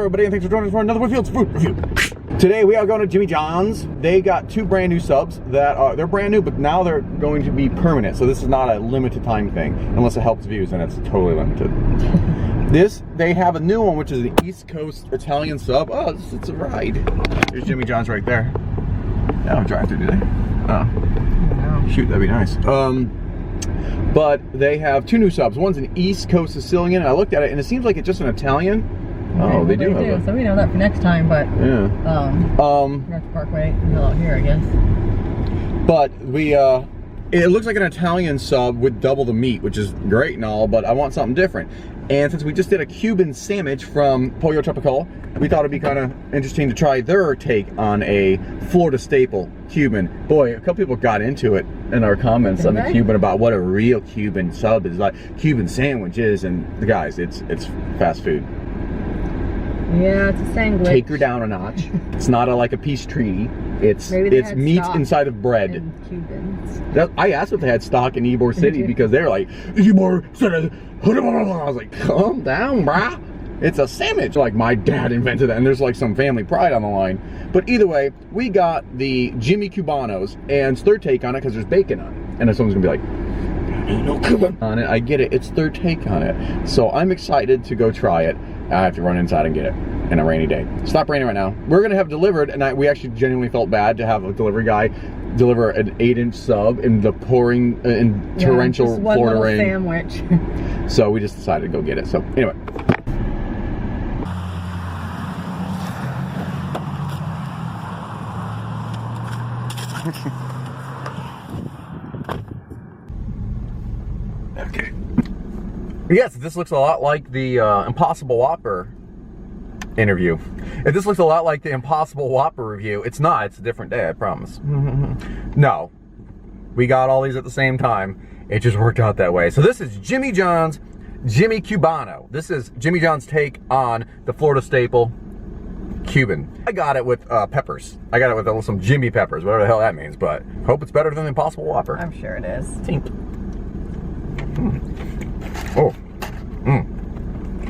everybody, and thanks for joining us for another Whitfield's Food Review. Today we are going to Jimmy John's. They got 2 brand new subs that are, they're brand new, but now they're going to be permanent. So this is not a limited time thing, unless it helps views, and it's totally limited. They have a new one, which is an East Coast Italian sub. Oh, it's a ride. There's Jimmy John's right there. They don't drive through, do they? Oh, no. Shoot, that'd be nice. But they have 2 new subs. One's an East Coast Sicilian, and I looked at it, and it seems like it's just an Italian. Oh, they do have it. So we know that for next time, but yeah. North Parkway, out here, I guess. But we, it looks like an Italian sub with double the meat, which is great and all, but I want something different. And since we just did a Cuban sandwich from Pollo Tropical, we thought it'd be kind of interesting to try their take on a Florida staple Cuban. Boy, a couple people got into it in our comments on the Cuban about what a real Cuban sub is like, Cuban sandwich is, and the guys, it's fast food. Yeah, it's a sandwich. Take her down a notch. It's not like a peace treaty. It's meat inside of bread. I asked if they had stock in Ybor City because they're like, Ybor City. I was like, calm down, brah. It's a sandwich. Like, my dad invented that, and there's like some family pride on the line. But either way, we got the Jimmy Cubanos, and it's their take on it because there's bacon on it. And then someone's gonna be like, ain't no Cuban on it. I get it. It's their take on it. So I'm excited to go try it. I have to run inside and get it in a rainy day. Stop raining right now. We're gonna have delivered, and we actually genuinely felt bad to have a delivery guy deliver an 8-inch sub in the pouring, torrential Florida rain. Sandwich. So we just decided to go get it. So anyway. Okay. Yes, this looks a lot like the Impossible Whopper interview. If this looks a lot like the Impossible Whopper review, it's not. It's a different day, I promise. No. We got all these at the same time. It just worked out that way. So this is Jimmy John's Jimmy Cubano. This is Jimmy John's take on the Florida staple Cuban. I got it with peppers. I got it with some Jimmy peppers, whatever the hell that means, but hope it's better than the Impossible Whopper. I'm sure it is. Oh.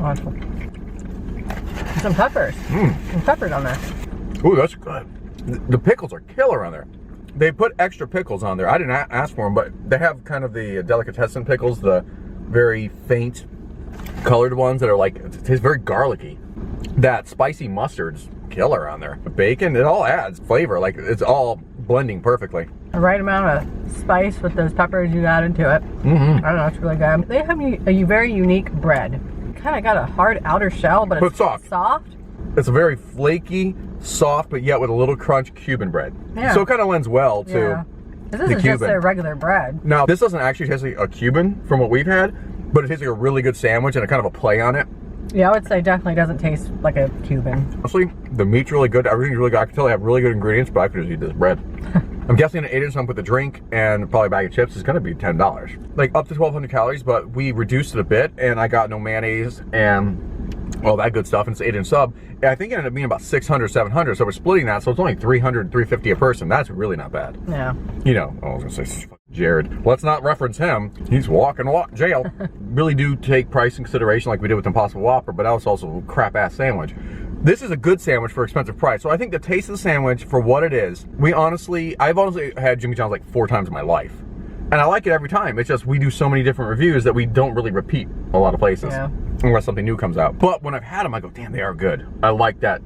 Awesome. Some peppers. Some peppers on there. Ooh, that's good. The pickles are killer on there. They put extra pickles on there. I didn't ask for them, but they have kind of the delicatessen pickles, the very faint colored ones that are like, it tastes very garlicky. That spicy mustard's killer on there. The bacon, it all adds flavor. Like, it's all blending perfectly. The right amount of spice with those peppers you added to it. I don't know, it's really good. They have a very unique bread. Kind of got a hard outer shell, but it's soft. It's a very flaky, soft, but yet with a little crunch Cuban bread. Yeah. So it kind of lends well to this is just a regular bread. Now, this doesn't actually taste like a Cuban from what we've had, but it tastes like a really good sandwich and a kind of a play on it. Yeah, I would say definitely doesn't taste like a Cuban. Honestly, the meat's really good. Everything's really good. I can tell they have really good ingredients, but I could just eat this bread. I'm guessing an 8-inch with a drink and probably a bag of chips is going to be $10. Like up to 1,200 calories, but we reduced it a bit, and I got no mayonnaise and all that good stuff, and it's an 8-inch sub. And I think it ended up being about 600, 700, so we're splitting that, so it's only 300, 350 a person. That's really not bad. Yeah. You know, I was going to say Jared. Let's not reference him. He's walking jail. Really do take price in consideration like we did with Impossible Whopper, but that was also a crap-ass sandwich. This is a good sandwich for expensive price. So I think the taste of the sandwich for what it is, I've honestly had Jimmy John's like 4 times in my life. And I like it every time. It's just we do so many different reviews that we don't really repeat a lot of places. Yeah. Unless something new comes out. But when I've had them, I go, damn, they are good. I like that.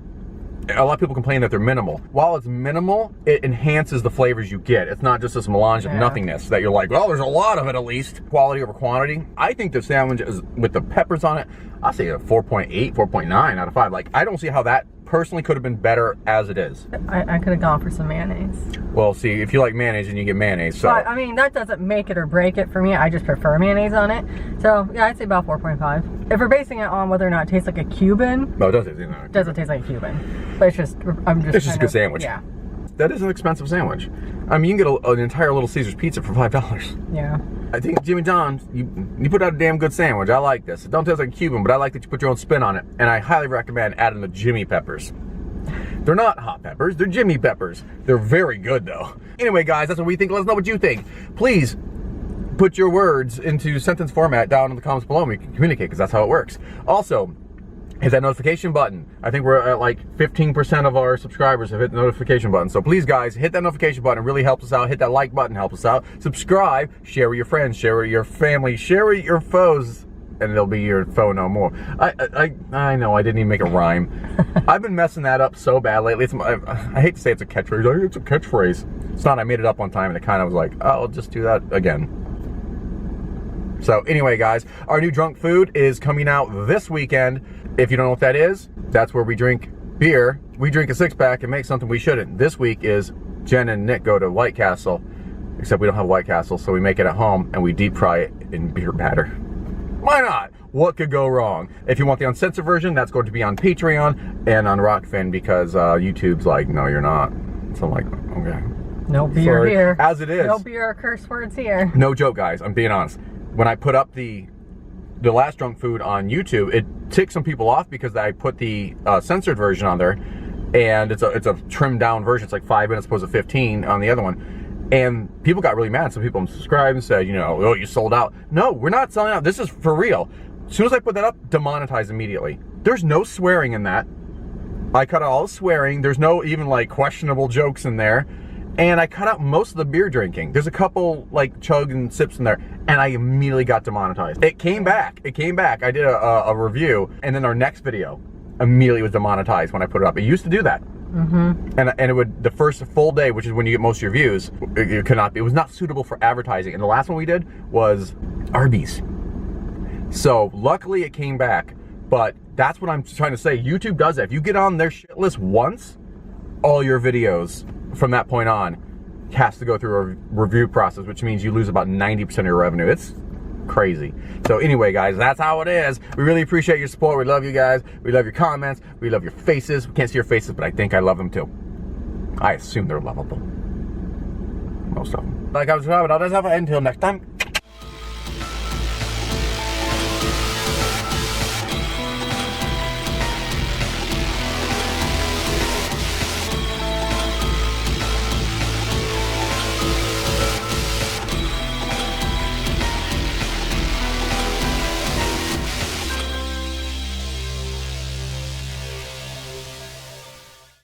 A lot of people complain that they're minimal. While it's minimal, it enhances the flavors you get. It's not just this melange of nothingness that you're like, well, there's a lot of it at least. Quality over quantity. I think the sandwich is, with the peppers on it, I'll say a 4.8, 4.9 out of 5. Like, I don't see how that personally could have been better as it is. I could have gone for some mayonnaise. Well, see, if you like mayonnaise, then you get mayonnaise. So, but, I mean, that doesn't make it or break it for me. I just prefer mayonnaise on it. So, yeah, I'd say about 4.5. If we're basing it on whether or not it tastes like a Cuban. No, it doesn't. It doesn't taste like a Cuban. But it's just, it's just a good sandwich. Yeah. That is an expensive sandwich. I mean, you can get an entire Little Caesars pizza for $5. Yeah. I think Jimmy John's, you put out a damn good sandwich. I like this. It don't taste like a Cuban, but I like that you put your own spin on it. And I highly recommend adding the Jimmy peppers. They're not hot peppers, they're Jimmy peppers. They're very good though. Anyway guys, that's what we think. Let us know what you think. Please put your words into sentence format down in the comments below and we can communicate, because that's how it works. Also, hit that notification button. I think we're at like 15% of our subscribers have hit the notification button. So please guys, hit that notification button. It really helps us out. Hit that like button, helps us out. Subscribe, share with your friends, share with your family, share with your foes, and they'll be your foe no more. I know, I didn't even make a rhyme. I've been messing that up so bad lately. I hate to say it's a catchphrase. It's a catchphrase. It's not. I made it up one time and it kind of was like, oh, I'll just do that again. So anyway, guys, our new drunk food is coming out this weekend. If you don't know what that is, that's where we drink beer. We drink a 6-pack and make something we shouldn't. This week is Jen and Nick go to White Castle, except we don't have White Castle, so we make it at home and we deep fry it in beer batter. Why not? What could go wrong? If you want the uncensored version, that's going to be on Patreon and on Rockfin because YouTube's like, no, you're not. So I'm like, okay. No beer here. As it is. No beer or curse words here. No joke, guys. I'm being honest. When I put up the last drunk food on YouTube, it ticked some people off because I put the censored version on there, and it's a trimmed down version. It's like 5 minutes opposed to 15 on the other one, and people got really mad. Some people unsubscribed and said, you know, oh, you sold out. No, we're not selling out. This is for real. As soon as I put that up, demonetized immediately. There's no swearing in that. I cut out all the swearing. There's no even like questionable jokes in there. And I cut out most of the beer drinking. There's a couple like chug and sips in there, and I immediately got demonetized. It came back. It came back. I did a review, and then our next video immediately was demonetized when I put it up. It used to do that. Mm-hmm. And it would, the first full day, which is when you get most of your views, it could not be. It was not suitable for advertising. And the last one we did was Arby's. So luckily it came back, but that's what I'm trying to say. YouTube does that. If you get on their shit list once, all your videos from that point on has to go through a review process, which means you lose about 90% of your revenue. It's crazy. So anyway, guys, that's how it is. We really appreciate your support. We love you guys. We love your comments. We love your faces. We can't see your faces, but I think I love them too. I assume they're lovable. Most of them. Like I was talking about, until next time.